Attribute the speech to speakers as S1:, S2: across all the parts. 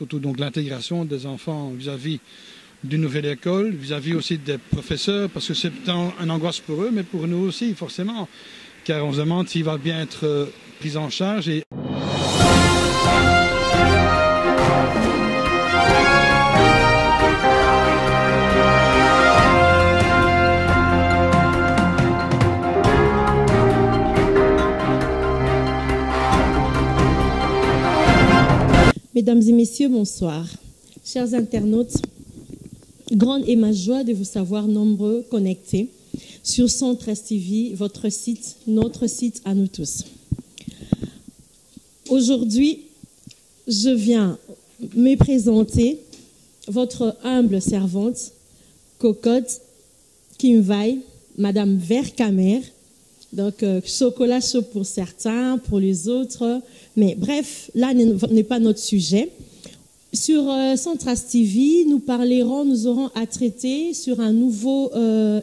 S1: surtout donc l'intégration des enfants vis-à-vis d'une nouvelle école, vis-à-vis aussi des professeurs, parce que c'est une angoisse pour eux, mais pour nous aussi, forcément, car on se demande s'il va bien être pris en charge.
S2: Mesdames et messieurs, bonsoir. Chers internautes, grande est ma joie de vous savoir nombreux connectés sur Centre-Est TV, votre site, notre site à nous tous. Aujourd'hui, je viens me présenter, votre humble servante, cocotte, Kimvai, Madame Vercamer. Donc, chocolat chaud pour certains, pour les autres. Mais bref, là n'est pas notre sujet. Sur Centre-Est TV, nous aurons à traiter sur un nouveau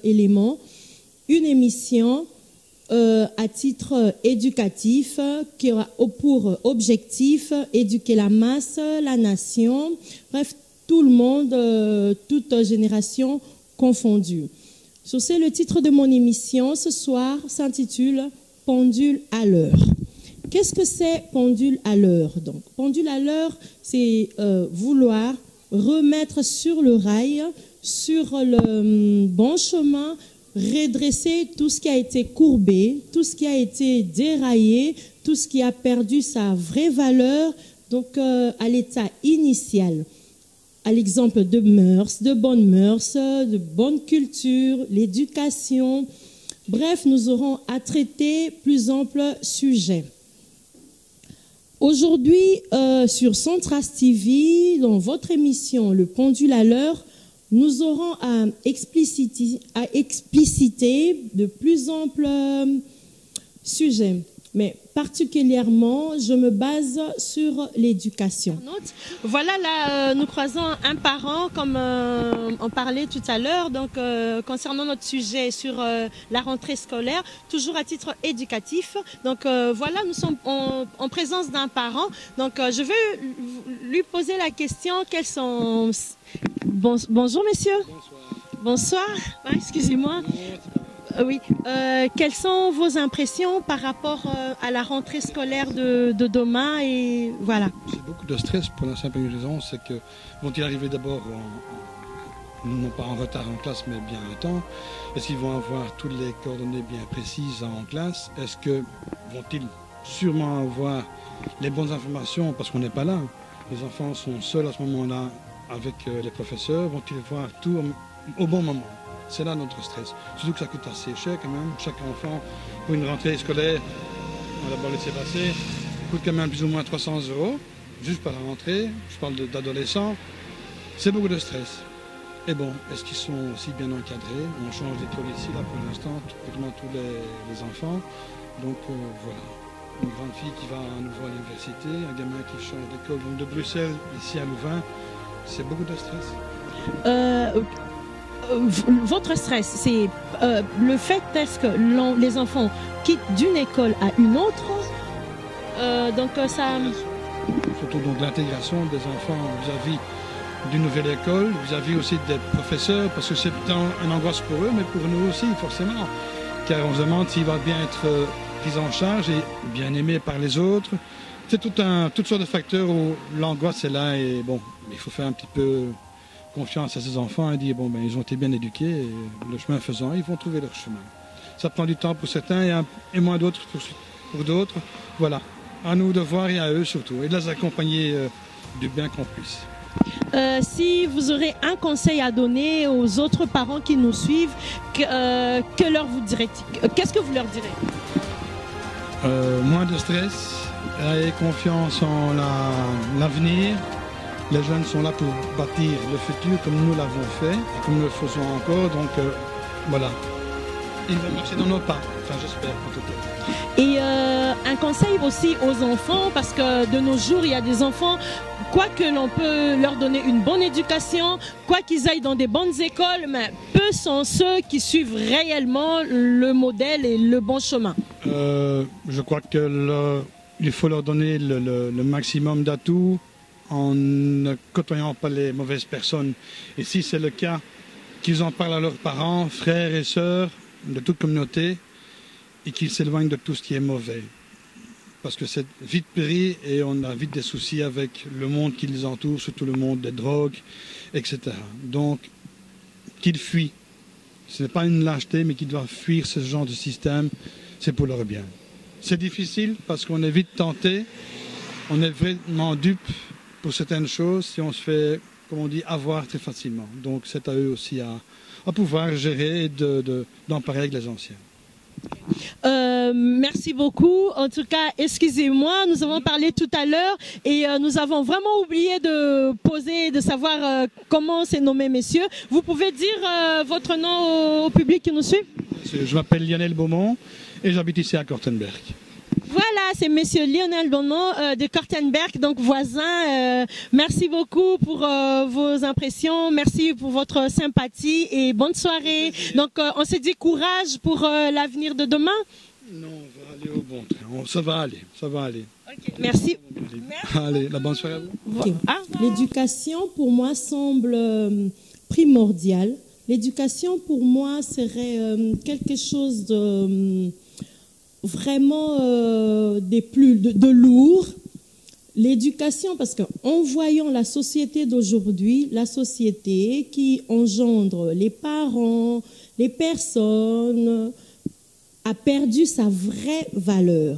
S2: élément, une émission à titre éducatif qui aura pour objectif éduquer la masse, la nation, bref, tout le monde, toute génération confondue. C'est le titre de mon émission ce soir s'intitule « Pendule à l'heure ». Qu'est-ce que c'est pendule à l'heure? Donc, pendule à l'heure, c'est vouloir remettre sur le rail, sur le bon chemin, redresser tout ce qui a été courbé, tout ce qui a été déraillé, tout ce qui a perdu sa vraie valeur, donc à l'état initial. À l'exemple de mœurs, de bonne culture, l'éducation. Bref, nous aurons à traiter plus ample sujet. Aujourd'hui, sur Centre-Est TV, dans votre émission Le Pendule à l'heure, nous aurons à expliciter de plus amples sujets. Mais particulièrement, je me base sur l'éducation. Voilà, là, nous croisons un parent, comme on parlait tout à l'heure, donc concernant notre sujet sur la rentrée scolaire, toujours à titre éducatif. Donc voilà, nous sommes en présence d'un parent. Donc je vais lui poser la question, quels sont... Bonjour, messieurs. Bonsoir. Bonsoir. Ah, excusez-moi. Oui. Quelles sont vos impressions par rapport à la rentrée scolaire de demain et voilà.
S1: C'est beaucoup de stress pour la simple raison, c'est que vont-ils arriver d'abord non pas en retard en classe, mais bien à temps? Est-ce qu'ils vont avoir toutes les coordonnées bien précises en classe? Est-ce que vont-ils sûrement avoir les bonnes informations parce qu'on n'est pas là? Les enfants sont seuls à ce moment-là avec les professeurs. Vont-ils voir tout au bon moment? C'est là notre stress. Surtout que ça coûte assez cher quand même. Chaque enfant, pour une rentrée scolaire, on va d'abord laisser passer, coûte quand même plus ou moins 300 €, juste par la rentrée. Je parle d'adolescents. C'est beaucoup de stress. Et bon, est-ce qu'ils sont aussi bien encadrés? On change d'école ici, là, pour l'instant, pratiquement tous les enfants. Donc voilà. Une grande fille qui va à nouveau à l'université, un gamin qui change d'école de Bruxelles, ici à Louvain. C'est beaucoup de stress.
S2: Votre stress, c'est le fait est-ce que les enfants quittent d'une école à une autre, donc ça...
S1: Surtout donc l'intégration des enfants vis-à-vis d'une nouvelle école, vis-à-vis aussi des professeurs, parce que c'est une angoisse pour eux, mais pour nous aussi, forcément, car on se demande s'il va bien être pris en charge et bien aimé par les autres. C'est toutes sortes de facteurs où l'angoisse est là et bon, il faut faire un petit peu confiance à ces enfants et dire bon ben ils ont été bien éduqués et le chemin faisant ils vont trouver leur chemin. Ça prend du temps pour certains et moins d'autres pour d'autres. Voilà, à nous de voir et à eux surtout et de les accompagner du bien qu'on puisse.
S2: Si vous aurez un conseil à donner aux autres parents qui nous suivent, qu'est-ce que vous leur direz?
S1: Moins de stress, ayez confiance en l'avenir. Les jeunes sont là pour bâtir le futur comme nous l'avons fait et comme nous le faisons encore. Donc voilà, ils vont marcher dans nos pas, enfin j'espère en tout cas.
S2: Et un conseil aussi aux enfants, parce que de nos jours il y a des enfants, quoi que l'on peut leur donner une bonne éducation, quoi qu'ils aillent dans des bonnes écoles, mais peu sont ceux qui suivent réellement le modèle et le bon chemin.
S1: Je crois que il faut leur donner le maximum d'atouts en ne côtoyant pas les mauvaises personnes. Et si c'est le cas, qu'ils en parlent à leurs parents, frères et sœurs de toute communauté et qu'ils s'éloignent de tout ce qui est mauvais. Parce que c'est vite péri et on a vite des soucis avec le monde qui les entoure, surtout le monde des drogues, etc. Donc, qu'ils fuient. Ce n'est pas une lâcheté, mais qu'ils doivent fuir ce genre de système, c'est pour leur bien. C'est difficile parce qu'on est vite tenté, on est vraiment dupe pour certaines choses si on se fait, comme on dit, avoir très facilement. Donc c'est à eux aussi à pouvoir gérer et d'en parler avec les anciens.
S2: Merci beaucoup. En tout cas, excusez-moi, nous avons parlé tout à l'heure et nous avons vraiment oublié de poser, de savoir comment c'est nommé, messieurs. Vous pouvez dire votre nom au public qui nous suit?
S1: Je m'appelle Lionel Beaumont et j'habite ici à Kortenberg.
S2: Voilà, c'est monsieur Lionel Beaumont de Kortenberg, donc voisin. Merci beaucoup pour vos impressions, merci pour votre sympathie et bonne soirée. Donc on se dit courage pour l'avenir de demain.
S1: Non, on va aller au bon train. Ça va aller, ça va aller.
S2: Okay, merci.
S1: Allez, la bonne soirée à vous.
S2: Okay. L'éducation pour moi semble primordiale. L'éducation pour moi serait quelque chose de vraiment de lourd. L'éducation, parce qu'en voyant la société d'aujourd'hui, la société qui engendre les parents, les personnes, a perdu sa vraie valeur.